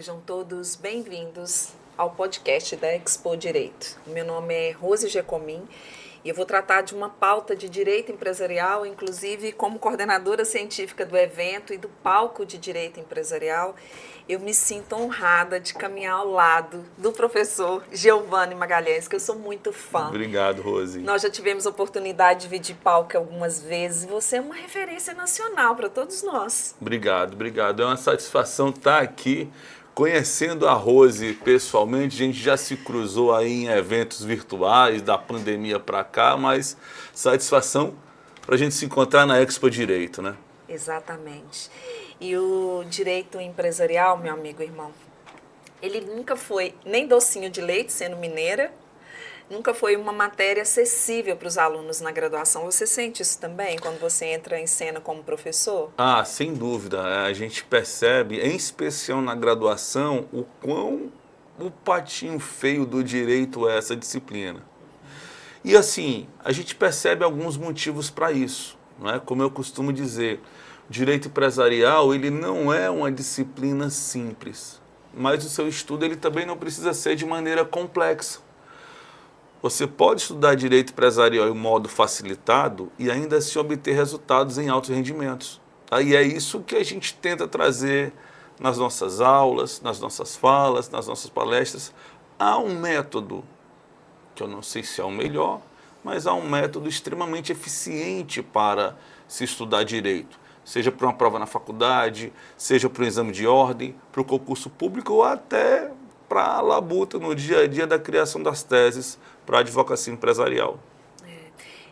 Sejam todos bem-vindos ao podcast da Expo Direito. Meu nome é Rose Gecomin e eu vou tratar de uma pauta de direito empresarial, inclusive como coordenadora científica do evento e do palco de direito empresarial. Eu me sinto honrada de caminhar ao lado do professor Geovani Magalhães, que eu sou muito fã. Obrigado, Rose. Nós já tivemos a oportunidade de dividir palco algumas vezes. Você é uma referência nacional para todos nós. Obrigado. É uma satisfação estar aqui conhecendo a Rose pessoalmente. A gente já se cruzou aí em eventos virtuais da pandemia para cá, mas satisfação para a gente se encontrar na Expo Direito, né? Exatamente. E o direito empresarial, meu amigo irmão, ele nunca foi nem docinho de leite, sendo mineira, nunca foi uma matéria acessível para os alunos na graduação. Você sente isso também quando você entra em cena como professor? Ah, sem dúvida. A gente percebe, em especial na graduação, o quão o patinho feio do direito é essa disciplina. E assim, a gente percebe alguns motivos para isso, não é? Como eu costumo dizer, o direito empresarial, ele não é uma disciplina simples, mas o seu estudo ele também não precisa ser de maneira complexa. Você pode estudar direito empresarial em modo facilitado e ainda assim obter resultados em altos rendimentos. E é isso que a gente tenta trazer nas nossas aulas, nas nossas falas, nas nossas palestras. Há um método, que eu não sei se é o melhor, mas há um método extremamente eficiente para se estudar direito. Seja para uma prova na faculdade, seja para um exame de ordem, para o concurso público ou até para a labuta no dia a dia da criação das teses para a advocacia empresarial.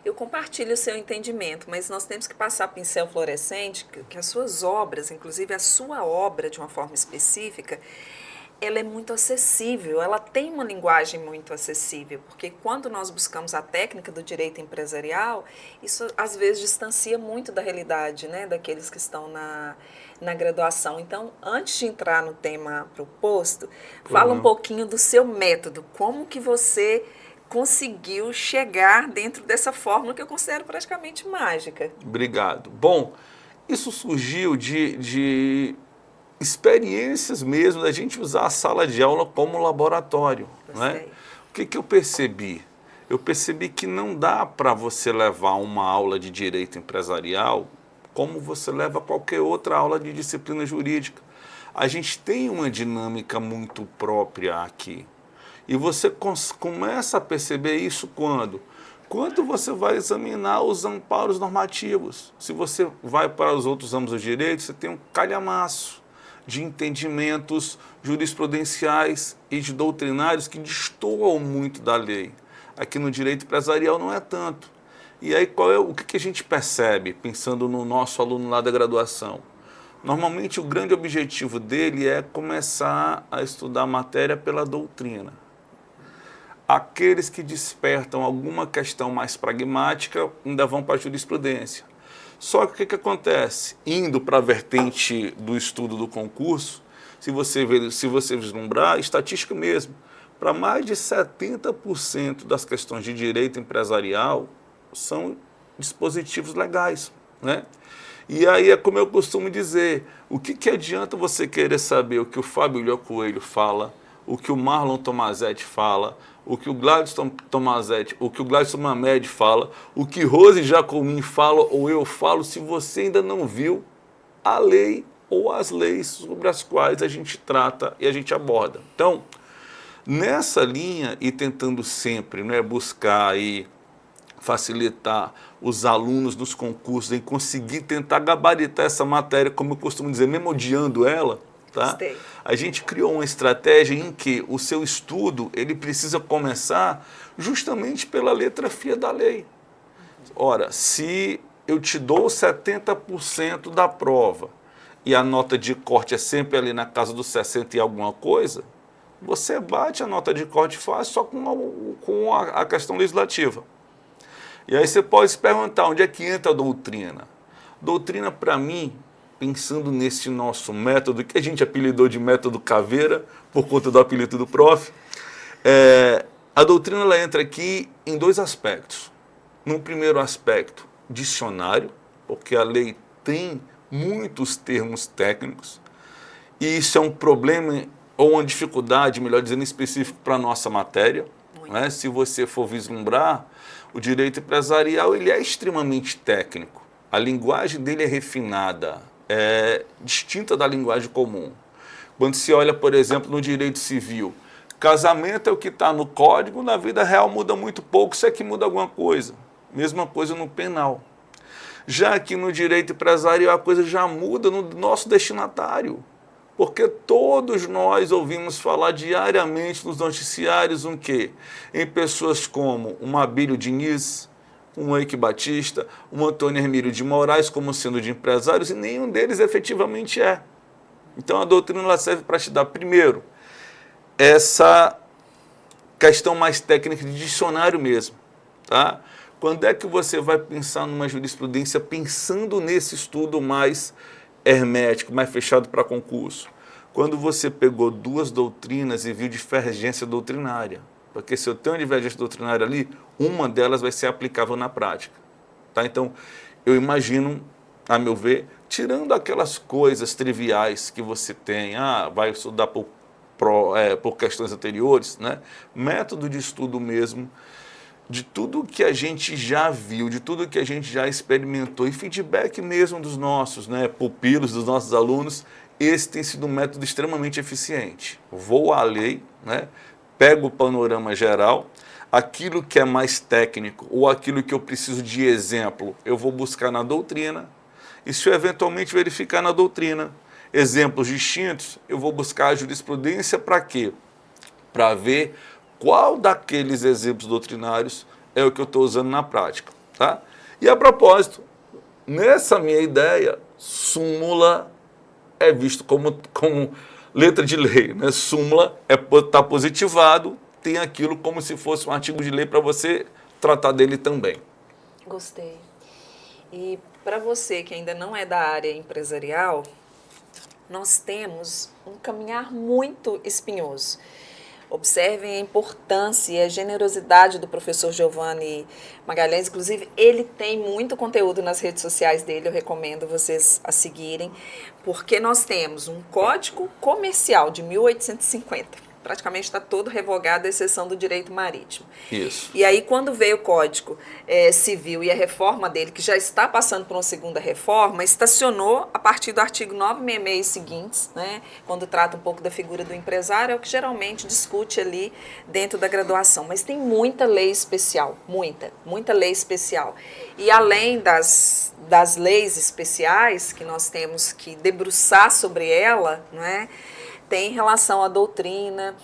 Eu compartilho o seu entendimento, mas nós temos que passar pincel fluorescente, que as suas obras, inclusive a sua obra de uma forma específica, ela é muito acessível, ela tem uma linguagem muito acessível, porque quando nós buscamos a técnica do direito empresarial, isso às vezes distancia muito da realidade, né, daqueles que estão na graduação. Então, antes de entrar no tema proposto, fala um pouquinho do seu método, como que você conseguiu chegar dentro dessa fórmula que eu considero praticamente mágica. Obrigado. Bom, isso surgiu de experiências mesmo, da gente usar a sala de aula como laboratório. Né? O que eu percebi? Eu percebi que não dá para você levar uma aula de direito empresarial como você leva qualquer outra aula de disciplina jurídica. A gente tem uma dinâmica muito própria aqui. E você começa a perceber isso quando? Quando você vai examinar os amparos normativos. Se você vai para os outros ramos do direito, você tem um calhamaço de entendimentos jurisprudenciais e de doutrinários que destoam muito da lei. Aqui no direito empresarial não é tanto. E aí o que a gente percebe, pensando no nosso aluno lá da graduação? Normalmente o grande objetivo dele é começar a estudar a matéria pela doutrina. Aqueles que despertam alguma questão mais pragmática ainda vão para a jurisprudência. Só que o que acontece? Indo para a vertente do estudo do concurso, se você vislumbrar, estatística mesmo, para mais de 70% das questões de direito empresarial são dispositivos legais, né? E aí é como eu costumo dizer, o que adianta você querer saber o que o Fábio Coelho fala, o que o Marlon Tomazetti fala, o que o Gladstone Tomazetti, o que o Gladstone Mamed fala, o que Rose Jacomin fala ou eu falo, se você ainda não viu a lei ou as leis sobre as quais a gente trata e a gente aborda. Então, nessa linha e tentando sempre, né, buscar aí facilitar os alunos nos concursos em conseguir tentar gabaritar essa matéria, como eu costumo dizer, mesmo odiando ela, tá? A gente criou uma estratégia em que o seu estudo ele precisa começar justamente pela letra fia da lei. Ora, se eu te dou 70% da prova e a nota de corte é sempre ali na casa dos 60 e alguma coisa, você bate a nota de corte fácil só com a questão legislativa. E aí você pode se perguntar onde é que entra a doutrina. Doutrina, para mim, pensando nesse nosso método, que a gente apelidou de método caveira, por conta do apelido do prof, a doutrina ela entra aqui em dois aspectos. No primeiro aspecto, dicionário, porque a lei tem muitos termos técnicos, e isso é um problema ou uma dificuldade, melhor dizendo, específica para a nossa matéria. Né? Se você for vislumbrar, o direito empresarial ele é extremamente técnico. A linguagem dele é refinada, é distinta da linguagem comum. Quando se olha, por exemplo, no direito civil, casamento é o que está no código, na vida real muda muito pouco, se é que muda alguma coisa. Mesma coisa no penal. Já aqui no direito empresarial a coisa já muda no nosso destinatário. Porque todos nós ouvimos falar diariamente nos noticiários um quê? Em pessoas como um Abílio Diniz, um Eike Batista, um Antônio Hermílio de Moraes como sendo de empresários, e nenhum deles efetivamente é. Então a doutrina ela serve para te dar, primeiro, essa questão mais técnica de dicionário mesmo. Tá? Quando é que você vai pensar numa jurisprudência pensando nesse estudo mais hermético, mais fechado para concurso? Quando você pegou duas doutrinas e viu divergência doutrinária. Porque se eu tenho uma divergência doutrinária ali, uma delas vai ser aplicável na prática. Tá? Então, eu imagino, a meu ver, tirando aquelas coisas triviais que você tem, vai estudar por questões anteriores, né? Método de estudo mesmo, de tudo que a gente já viu, de tudo que a gente já experimentou, e feedback mesmo dos nossos, né, pupilos, dos nossos alunos, esse tem sido um método extremamente eficiente. Vou à lei, né, pego o panorama geral, aquilo que é mais técnico ou aquilo que eu preciso de exemplo, eu vou buscar na doutrina, e se eu eventualmente verificar na doutrina exemplos distintos, eu vou buscar a jurisprudência para quê? Para ver qual daqueles exemplos doutrinários é o que eu estou usando na prática. Tá? E a propósito, nessa minha ideia, súmula é visto como letra de lei. Né? Súmula está positivado, tem aquilo como se fosse um artigo de lei para você tratar dele também. Gostei. E para você que ainda não é da área empresarial, nós temos um caminhar muito espinhoso. Observem a importância e a generosidade do professor Giovanni Magalhães. Inclusive, ele tem muito conteúdo nas redes sociais dele, eu recomendo vocês a seguirem, porque nós temos um Código Comercial de 1850, praticamente está todo revogado, à exceção do direito marítimo. Isso. E aí, quando veio o Código Civil e a reforma dele, que já está passando por uma segunda reforma, estacionou a partir do artigo 966 e seguintes, né, quando trata um pouco da figura do empresário, é o que geralmente discute ali dentro da graduação. Mas tem muita lei especial, muita lei especial. E além das leis especiais, que nós temos que debruçar sobre ela, não é? Tem em relação à doutrina,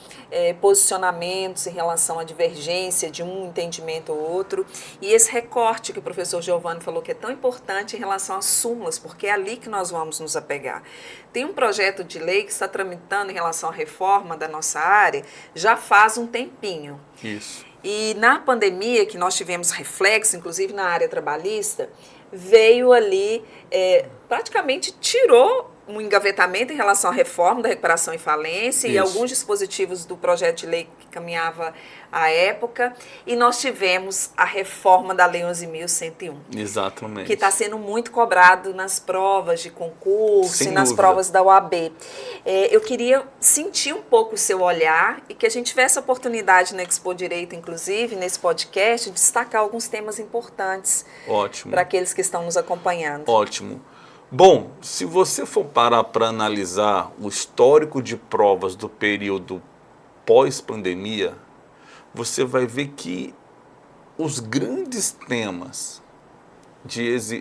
posicionamentos em relação à divergência de um entendimento ou outro. E esse recorte que o professor Giovanni falou que é tão importante em relação às súmulas, porque é ali que nós vamos nos apegar. Tem um projeto de lei que está tramitando em relação à reforma da nossa área já faz um tempinho. Isso. E na pandemia, que nós tivemos reflexo, inclusive na área trabalhista, veio ali, praticamente tirou um engavetamento em relação à reforma da recuperação e falência. Isso. E alguns dispositivos do projeto de lei que caminhava à época, e nós tivemos a reforma da Lei 11.101. Exatamente. Que está sendo muito cobrado nas provas de concurso Sem e nas dúvida. provas da OAB. Eu queria sentir um pouco o seu olhar e que a gente tivesse a oportunidade na Expo Direito, inclusive, nesse podcast, de destacar alguns temas importantes. Ótimo. Para aqueles que estão nos acompanhando. Ótimo. Bom, se você for parar para analisar o histórico de provas do período pós-pandemia, você vai ver que os grandes temas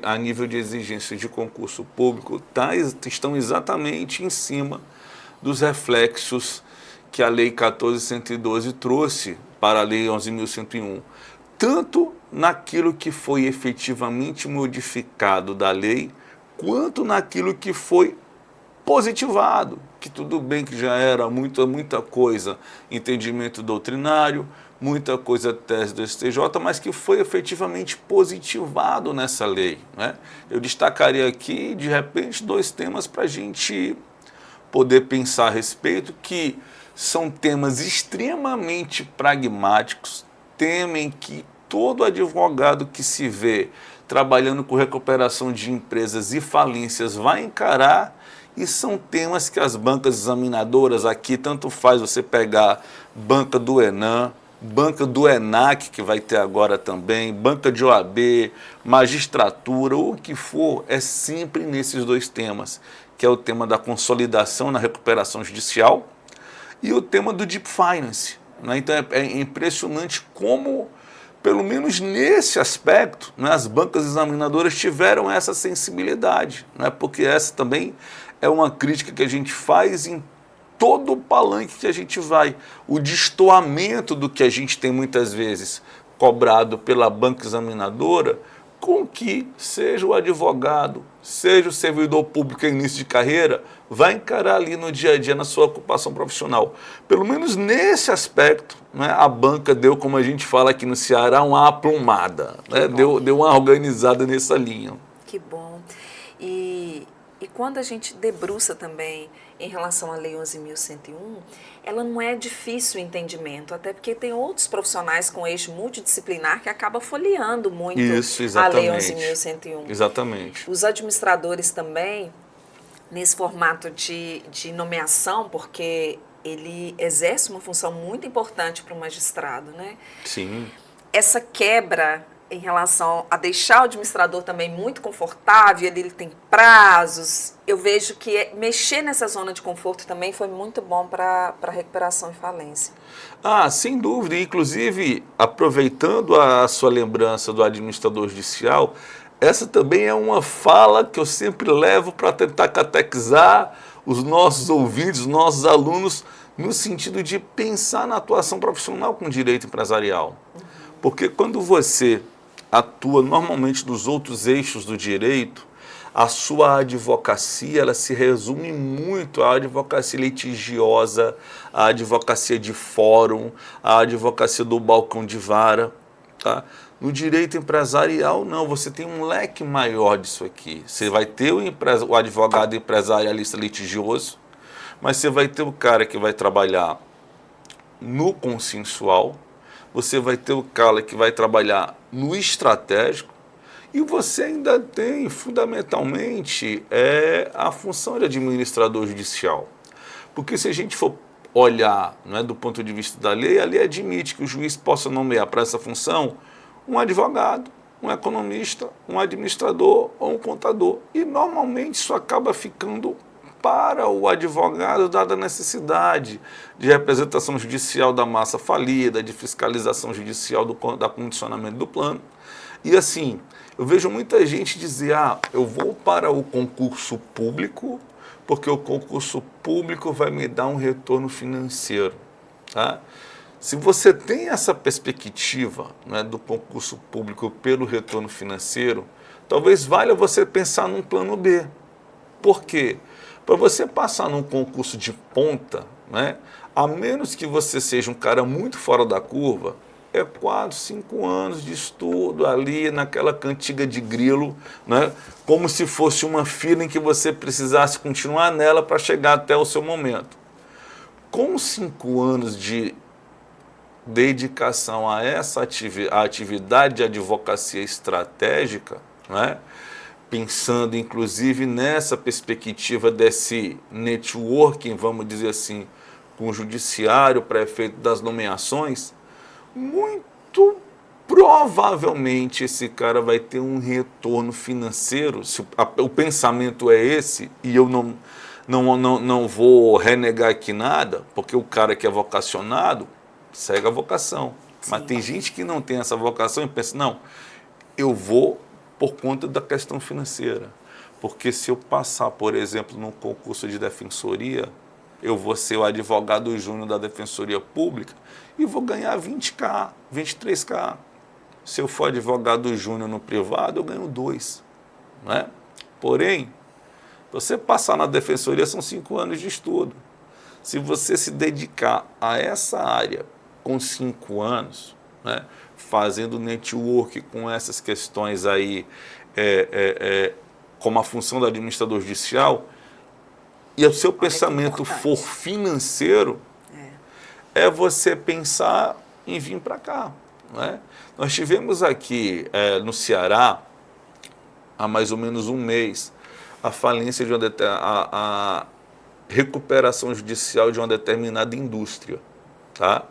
a nível de exigência de concurso público estão exatamente em cima dos reflexos que a Lei 14.112 trouxe para a Lei 11.101. Tanto naquilo que foi efetivamente modificado da lei, quanto naquilo que foi positivado, que tudo bem que já era muita coisa, entendimento doutrinário, muita coisa tese do STJ, mas que foi efetivamente positivado nessa lei. Né? Eu destacaria aqui, de repente, 2 temas para a gente poder pensar a respeito, que são temas extremamente pragmáticos, temem que todo advogado que se vê trabalhando com recuperação de empresas e falências vai encarar, E são temas que as bancas examinadoras aqui, tanto faz você pegar banca do Enan, banca do ENAC, que vai ter agora também, banca de OAB, magistratura, o que for, é sempre nesses dois temas, que é o tema da consolidação na recuperação judicial e o tema do Deep Finance. Né? Então é impressionante como, pelo menos nesse aspecto, né, as bancas examinadoras tiveram essa sensibilidade, né, porque essa também é uma crítica que a gente faz em todo o palanque que a gente vai. O destoamento do que a gente tem muitas vezes cobrado pela banca examinadora, com que seja o advogado, seja o servidor público em início de carreira, vai encarar ali no dia a dia, na sua ocupação profissional. Pelo menos nesse aspecto, né, a banca deu, como a gente fala aqui no Ceará, uma aplumada, né, deu uma organizada nessa linha. Que bom. E quando a gente debruça também em relação à Lei 11.101, ela não é difícil o entendimento, até porque tem outros profissionais com eixo multidisciplinar que acabam folheando muito a Lei 11.101. Exatamente. Os administradores também, nesse formato de nomeação, porque ele exerce uma função muito importante para o magistrado, né? Sim. Essa quebra em relação a deixar o administrador também muito confortável, ele tem prazos, eu vejo que mexer nessa zona de conforto também foi muito bom para a recuperação e falência. Sem dúvida. Inclusive, aproveitando a sua lembrança do administrador judicial, essa também é uma fala que eu sempre levo para tentar catequizar os nossos ouvintes, os nossos alunos, no sentido de pensar na atuação profissional com direito empresarial. Porque quando você atua normalmente nos outros eixos do direito, a sua advocacia ela se resume muito à advocacia litigiosa, à advocacia de fórum, à advocacia do balcão de vara. No direito empresarial, não, você tem um leque maior disso aqui. Você vai ter o advogado empresarialista litigioso, mas você vai ter o cara que vai trabalhar no consensual, você vai ter o cara que vai trabalhar no estratégico e você ainda tem, fundamentalmente, a função de administrador judicial. Porque se a gente for olhar, não do ponto de vista da lei, a lei admite que o juiz possa nomear para essa função um advogado, um economista, um administrador ou um contador. E normalmente isso acaba ficando para o advogado, dada a necessidade de representação judicial da massa falida, de fiscalização judicial do condicionamento do plano. E assim, eu vejo muita gente dizer, eu vou para o concurso público, porque o concurso público vai me dar um retorno financeiro. Tá? Se você tem essa perspectiva, né, do concurso público pelo retorno financeiro, talvez valha você pensar num plano B. Por quê? Para você passar num concurso de ponta, né, a menos que você seja um cara muito fora da curva, é 4, 5 anos de estudo ali naquela cantiga de grilo, né, como se fosse uma fila em que você precisasse continuar nela para chegar até o seu momento. Com 5 anos de dedicação a essa atividade de advocacia estratégica, né, pensando inclusive nessa perspectiva desse networking, vamos dizer assim, com o judiciário para efeito das nomeações, muito provavelmente esse cara vai ter um retorno financeiro, se o pensamento é esse, e eu não vou renegar aqui nada, porque o cara que é vocacionado segue a vocação. Sim. Mas tem gente que não tem essa vocação e pensa, não, eu vou por conta da questão financeira. Porque se eu passar, por exemplo, num concurso de defensoria, eu vou ser o advogado júnior da Defensoria Pública e vou ganhar 20K, 23K. Se eu for advogado júnior no privado, eu ganho 2. Né? Porém, você passar na Defensoria são 5 anos de estudo. Se você se dedicar a essa área com 5 anos, né, fazendo network com essas questões aí, como a função do administrador judicial, e o seu pensamento for financeiro, é você pensar em vir para cá. Né? Nós tivemos aqui no Ceará, há mais ou menos um mês, a falência de a recuperação judicial de uma determinada indústria. Tá?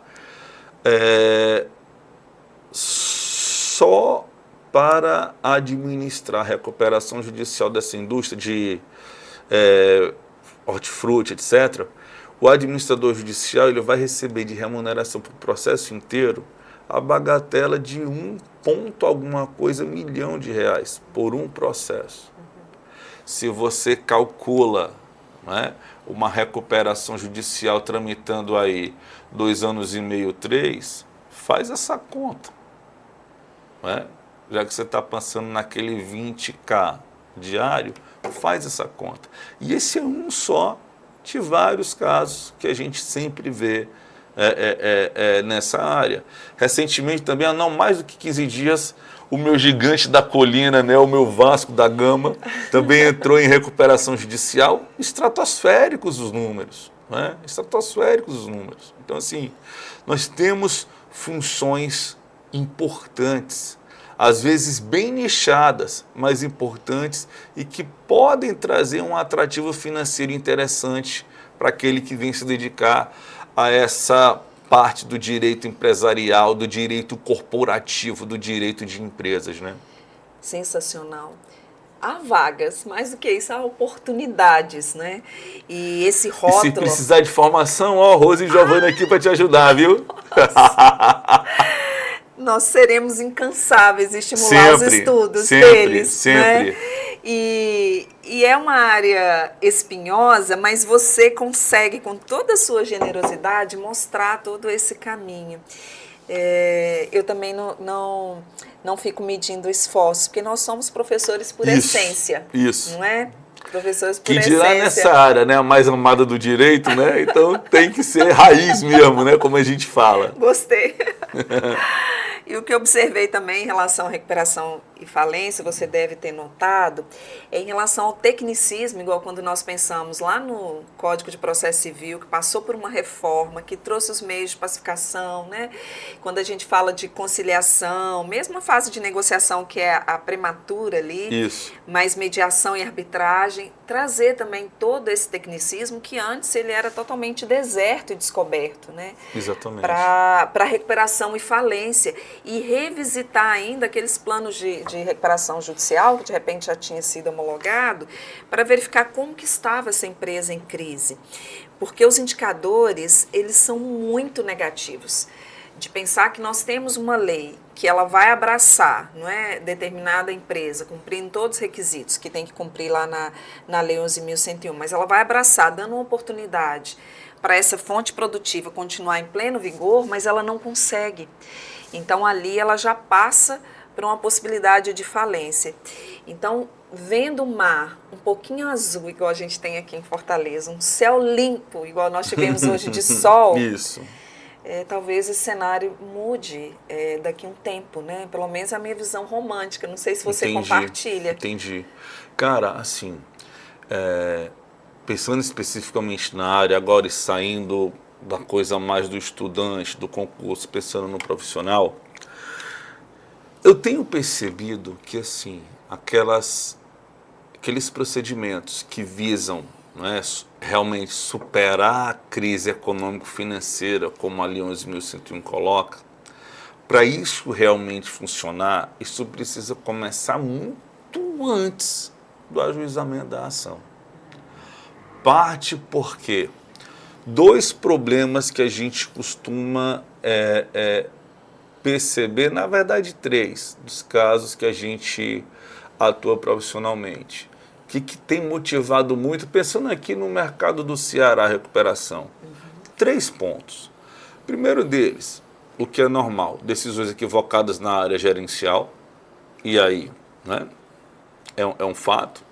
Só para administrar a recuperação judicial dessa indústria de hortifruti, etc., o administrador judicial ele vai receber de remuneração para o processo inteiro a bagatela de 1 ponto alguma coisa milhão de reais por um processo. Se você calcula, né, uma recuperação judicial tramitando aí 2 anos e meio, 3, faz essa conta. Né? Já que você está passando naquele 20K diário, faz essa conta. E esse é um só de vários casos que a gente sempre vê nessa área. Recentemente também, há não mais do que 15 dias, o meu gigante da colina, né, o meu Vasco da Gama, também entrou em recuperação judicial. Estratosféricos os números. Né? Estratosféricos os números. Então, assim, nós temos funções importantes, às vezes bem nichadas, mas importantes e que podem trazer um atrativo financeiro interessante para aquele que vem se dedicar a essa parte do direito empresarial, do direito corporativo, do direito de empresas, né? Sensacional. Há vagas, mais do que isso, há oportunidades, né? E esse rótulo... E se precisar de formação, ó, Rose e Giovana aqui para te ajudar, viu? Nós seremos incansáveis em estimular os estudos deles. Sempre. Né? E é uma área espinhosa, mas você consegue, com toda a sua generosidade, mostrar todo esse caminho. Eu também não fico medindo esforços, porque nós somos professores por essência. Isso. Não é? Professores por essência. Que dirá nessa área, né, a mais amada do direito, né? Então tem que ser raiz mesmo, né, como a gente fala. Gostei. E o que eu observei também em relação à recuperação e falência, você deve ter notado, é em relação ao tecnicismo, igual quando nós pensamos lá no Código de Processo Civil, que passou por uma reforma, que trouxe os meios de pacificação, né? Quando a gente fala de conciliação, mesmo a fase de negociação, que é a prematura ali, Isso. mas mediação e arbitragem, trazer também todo esse tecnicismo que antes ele era totalmente deserto e descoberto, né? Exatamente. Para recuperação e falência. E revisitar ainda aqueles planos de recuperação judicial, que de repente já tinha sido homologado, para verificar como que estava essa empresa em crise. Porque os indicadores, eles são muito negativos. De pensar que nós temos uma lei que ela vai abraçar, não é, determinada empresa, cumprindo todos os requisitos que tem que cumprir lá na Lei 11.101, mas ela vai abraçar, dando uma oportunidade para essa fonte produtiva continuar em pleno vigor, mas ela não consegue. Então, ali ela já passa por uma possibilidade de falência. Então, vendo o mar um pouquinho azul, igual a gente tem aqui em Fortaleza, um céu limpo, igual nós tivemos hoje de sol, Isso. Talvez esse cenário mude daqui a um tempo, né? Pelo menos a minha visão romântica. Não sei se você compartilha. Entendi. Cara, assim, pensando especificamente na área, agora e saindo da coisa mais do estudante, do concurso, pensando no profissional, eu tenho percebido que, assim, aqueles procedimentos que visam, não é, realmente superar a crise econômico-financeira, como a Lei 11.101 coloca, para isso realmente funcionar, isso precisa começar muito antes do ajuizamento da ação. Parte porque 2 problemas que a gente costuma perceber, na verdade 3, dos casos que a gente atua profissionalmente. O que tem motivado muito, pensando aqui no mercado do Ceará, recuperação? 3 pontos. Primeiro deles, o que é normal, decisões equivocadas na área gerencial, e aí, né, é um fato.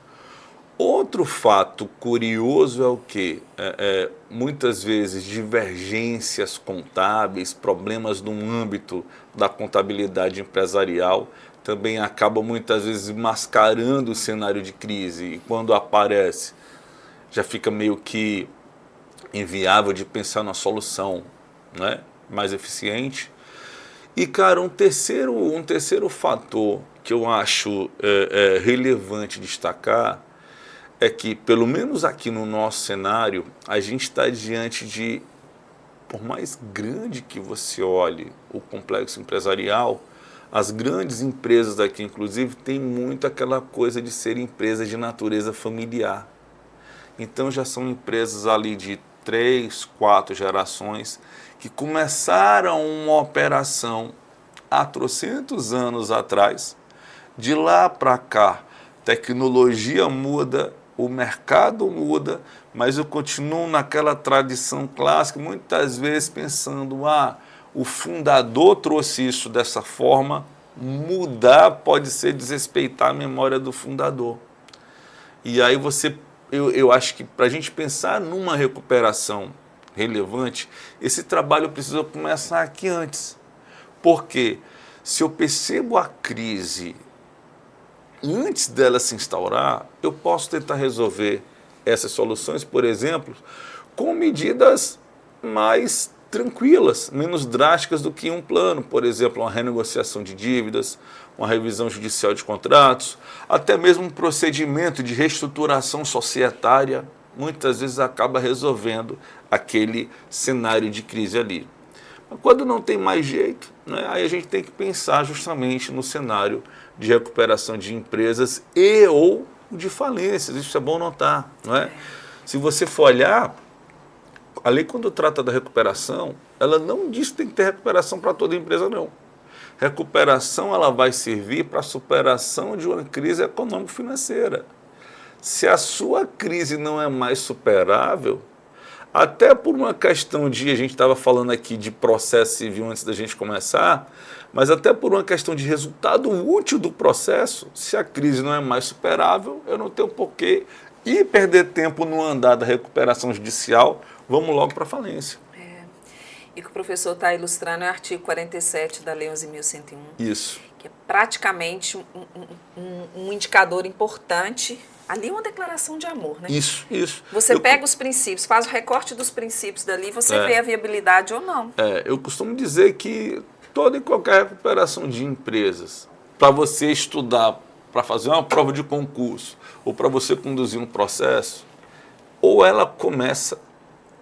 Outro fato curioso é o que? Muitas vezes divergências contábeis, problemas no âmbito da contabilidade empresarial, também acabam muitas vezes mascarando o cenário de crise, e quando aparece, já fica meio que inviável de pensar na solução, né, mais eficiente. E, cara, um terceiro fator que eu acho relevante destacar é que, pelo menos aqui no nosso cenário, a gente está diante de, por mais grande que você olhe o complexo empresarial, as grandes empresas daqui, inclusive, têm muito aquela coisa de ser empresas de natureza familiar. Então, já são empresas ali de 3, 4 gerações que começaram uma operação há trocentos anos atrás. De lá para cá, tecnologia muda, o mercado muda, mas eu continuo naquela tradição clássica, muitas vezes pensando, o fundador trouxe isso dessa forma, mudar pode ser desrespeitar a memória do fundador. E aí eu acho que para a gente pensar numa recuperação relevante, esse trabalho precisa começar aqui antes. Porque se eu percebo a crise antes dela se instaurar, eu posso tentar resolver essas soluções, por exemplo, com medidas mais tranquilas, menos drásticas do que um plano, por exemplo, uma renegociação de dívidas, uma revisão judicial de contratos, até mesmo um procedimento de reestruturação societária, muitas vezes acaba resolvendo aquele cenário de crise ali. Mas quando não tem mais jeito, né, aí a gente tem que pensar justamente no cenário de recuperação de empresas e ou de falências, isso é bom notar, não é? Se você for olhar, a lei, quando trata da recuperação, ela não diz que tem que ter recuperação para toda empresa, não. Recuperação, ela vai servir para a superação de uma crise econômico-financeira. Se a sua crise não é mais superável, até por uma questão de, a gente estava falando aqui de processo civil antes da gente começar, mas até por uma questão de resultado útil do processo, se a crise não é mais superável, eu não tenho porquê ir perder tempo no andar da recuperação judicial, vamos logo para a falência. E o que o professor está ilustrando é o artigo 47 da Lei 11.101. Isso. Que é praticamente um indicador importante. Ali é uma declaração de amor, né? Isso. Você pega os princípios, faz o recorte dos princípios dali, você vê a viabilidade ou não. Eu costumo dizer que toda e qualquer recuperação de empresas, para você estudar, para fazer uma prova de concurso, ou para você conduzir um processo, ou ela começa,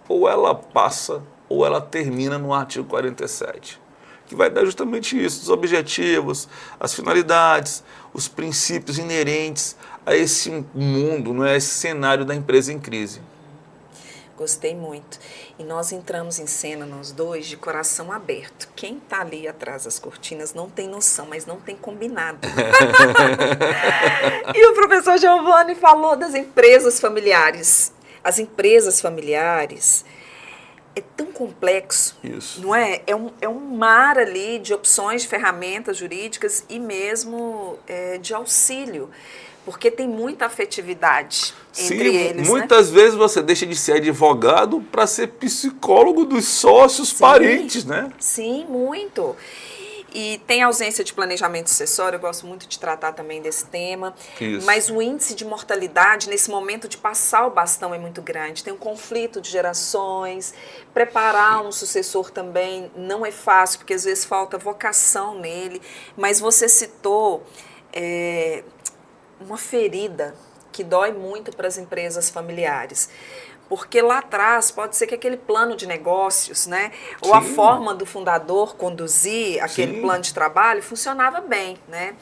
ou ela passa, ou ela termina no artigo 47, que vai dar justamente isso, os objetivos, as finalidades, os princípios inerentes a esse mundo, não é, esse cenário da empresa em crise. Gostei muito. E nós entramos em cena, nós dois, de coração aberto. Quem está ali atrás das cortinas não tem noção, mas não tem combinado. E o professor Giovanni falou das empresas familiares. As empresas familiares é tão complexo, Isso. Não é? É um mar ali de opções, de ferramentas jurídicas e mesmo de auxílio. Porque tem muita afetividade entre eles, muitas vezes você deixa de ser advogado para ser psicólogo dos sócios, parentes, né? Sim, muito. E tem ausência de planejamento sucessório, eu gosto muito de tratar também desse tema. Isso. Mas o índice de mortalidade, nesse momento de passar o bastão, é muito grande. Tem um conflito de gerações, preparar um sucessor também não é fácil, porque às vezes falta vocação nele. Mas você citou uma ferida que dói muito para as empresas familiares. Porque lá atrás pode ser que aquele plano de negócios, né, ou a forma do fundador conduzir aquele plano de trabalho funcionava bem, né?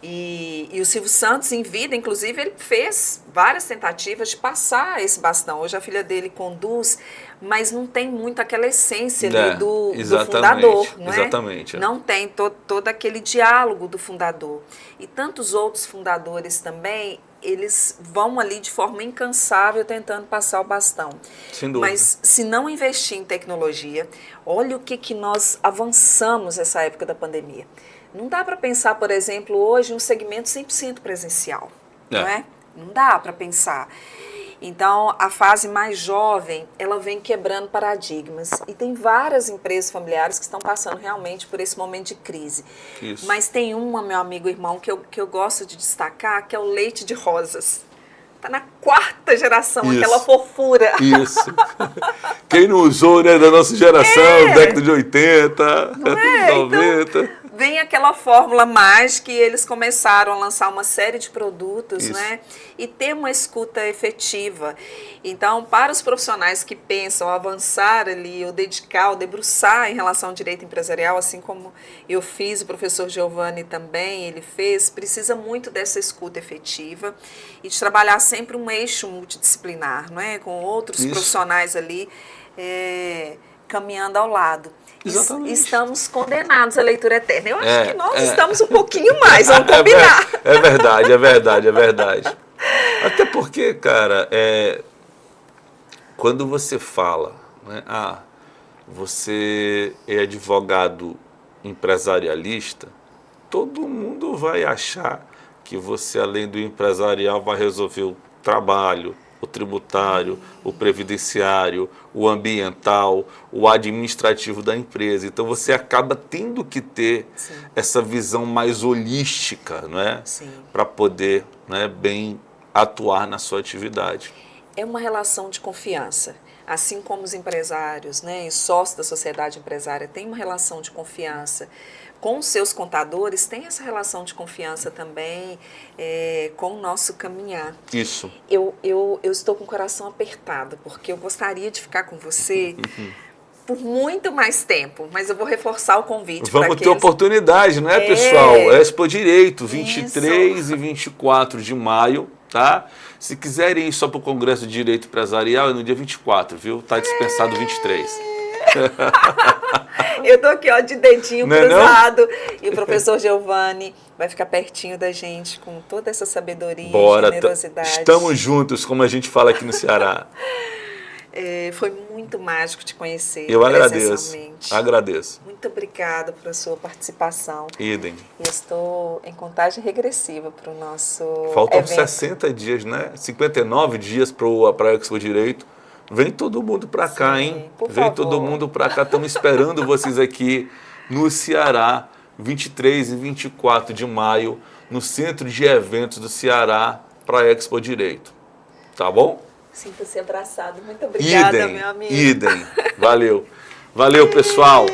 E o Silvio Santos, em vida, inclusive, ele fez várias tentativas de passar esse bastão. Hoje a filha dele conduz, mas não tem muito aquela essência ali do fundador, não é? Exatamente. Não tem todo aquele diálogo do fundador. E tantos outros fundadores também, eles vão ali de forma incansável tentando passar o bastão. Sem dúvida. Mas se não investir em tecnologia, olha o que nós avançamos nessa época da pandemia. Não dá para pensar, por exemplo, hoje um segmento 100% presencial, não é? Não dá para pensar. Então, a fase mais jovem, ela vem quebrando paradigmas. E tem várias empresas familiares que estão passando realmente por esse momento de crise. Isso. Mas tem uma, meu amigo irmão, que eu gosto de destacar, que é o leite de rosas. Está na 4ª geração, aquela fofura. Isso. Quem não usou, né, da nossa geração, década de 80, 90. Então, vem aquela fórmula mágica e eles começaram a lançar uma série de produtos, né? E ter uma escuta efetiva. Então, para os profissionais que pensam avançar ali, ou dedicar, ou debruçar em relação ao direito empresarial, assim como eu fiz, o professor Giovanni também, ele fez, precisa muito dessa escuta efetiva e de trabalhar sempre um eixo multidisciplinar, não é? Com outros profissionais ali caminhando ao lado. Exatamente. Estamos condenados à leitura eterna. Eu acho que nós estamos um pouquinho mais, vamos combinar. É verdade, é verdade, é verdade. Até porque, cara, quando você fala, né, você é advogado empresarialista, todo mundo vai achar que você, além do empresarial, vai resolver o trabalho, o tributário, o previdenciário, o ambiental, o administrativo da empresa. Então você acaba tendo que ter essa visão mais holística, não é? Para poder, né, bem atuar na sua atividade. É uma relação de confiança. Assim como os empresários, né, e sócios da sociedade empresária têm uma relação de confiança com os seus contadores, tem essa relação de confiança também com o nosso caminhar. Isso. Eu estou com o coração apertado, porque eu gostaria de ficar com você por muito mais tempo, mas eu vou reforçar o convite. Vamos ter oportunidade, não é, pessoal? Expo Direito, 23 e 24 de maio, tá? Se quiserem ir só para o Congresso de Direito Empresarial, é no dia 24, viu? Está dispensado 23. Eu tô aqui, ó, de dedinho cruzado. E o professor Giovanni vai ficar pertinho da gente com toda essa sabedoria e generosidade. Estamos juntos, como a gente fala aqui no Ceará. Foi muito mágico te conhecer. Eu agradeço. Muito obrigada pela sua participação. Idem. E estou em contagem regressiva para o nosso Faltam evento. 60 dias, né? 59 dias para a Expo Direito. Vem todo mundo para cá, hein? Vem todo mundo para cá. Estamos esperando vocês aqui no Ceará, 23 e 24 de maio, no Centro de Eventos do Ceará, para a Expo Direito. Tá bom? Sinta-se abraçado. Muito obrigada, meu amigo. Idem. Valeu. Valeu, pessoal.